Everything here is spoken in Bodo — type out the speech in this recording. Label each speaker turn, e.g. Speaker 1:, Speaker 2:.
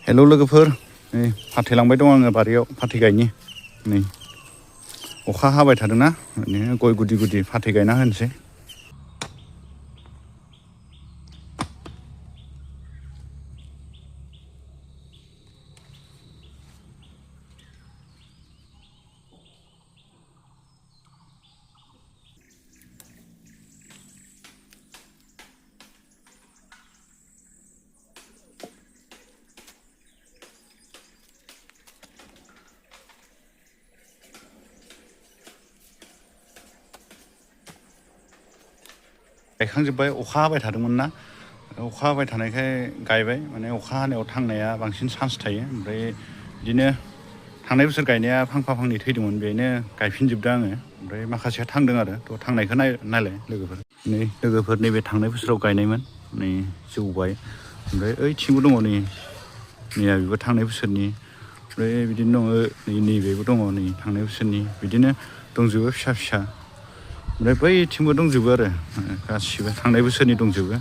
Speaker 1: हेल' लोगोफोर नै फाथै लांबाय दं आङो बारियाव फाथै गायनि नै अखा हाबाय थादोंना ओरैनो गय गुदि गुदि फाथै गायना होनोसै। गायखांजोब्बाय अखा हाबाय थादोंमोन ना अखा हाबाय थानायखाय गायबाय माने अखा हानायाव थांनाया बांसिन चान्स थायो ओमफ्राय बिदिनो थांनाय बोसोर गायनाया फांफा फांनै थैदोंमोन बेनो गायफिनजोबदों आङो ओमफ्राय माखासेया थांदों आरो थ' थांनायखौ नायलाय लोगोफोर नै लोगोफोर नैबे थांनाय बोसोराव गायनायमोन नै जौबाय ओमफ्राय ओइथिंबो दङ नै नैया बेबो थांनाय बोसोरनि ओमफ्राय बिदिनो दङ नैबेबो दङ नै थांनाय बोसोरनि बिदिनो दंजोबो फिसा फिसा ओमफ्राय बैथिंबो दंजोबो आरो गासिबो थांनाय बोसोरनि दंजोबो।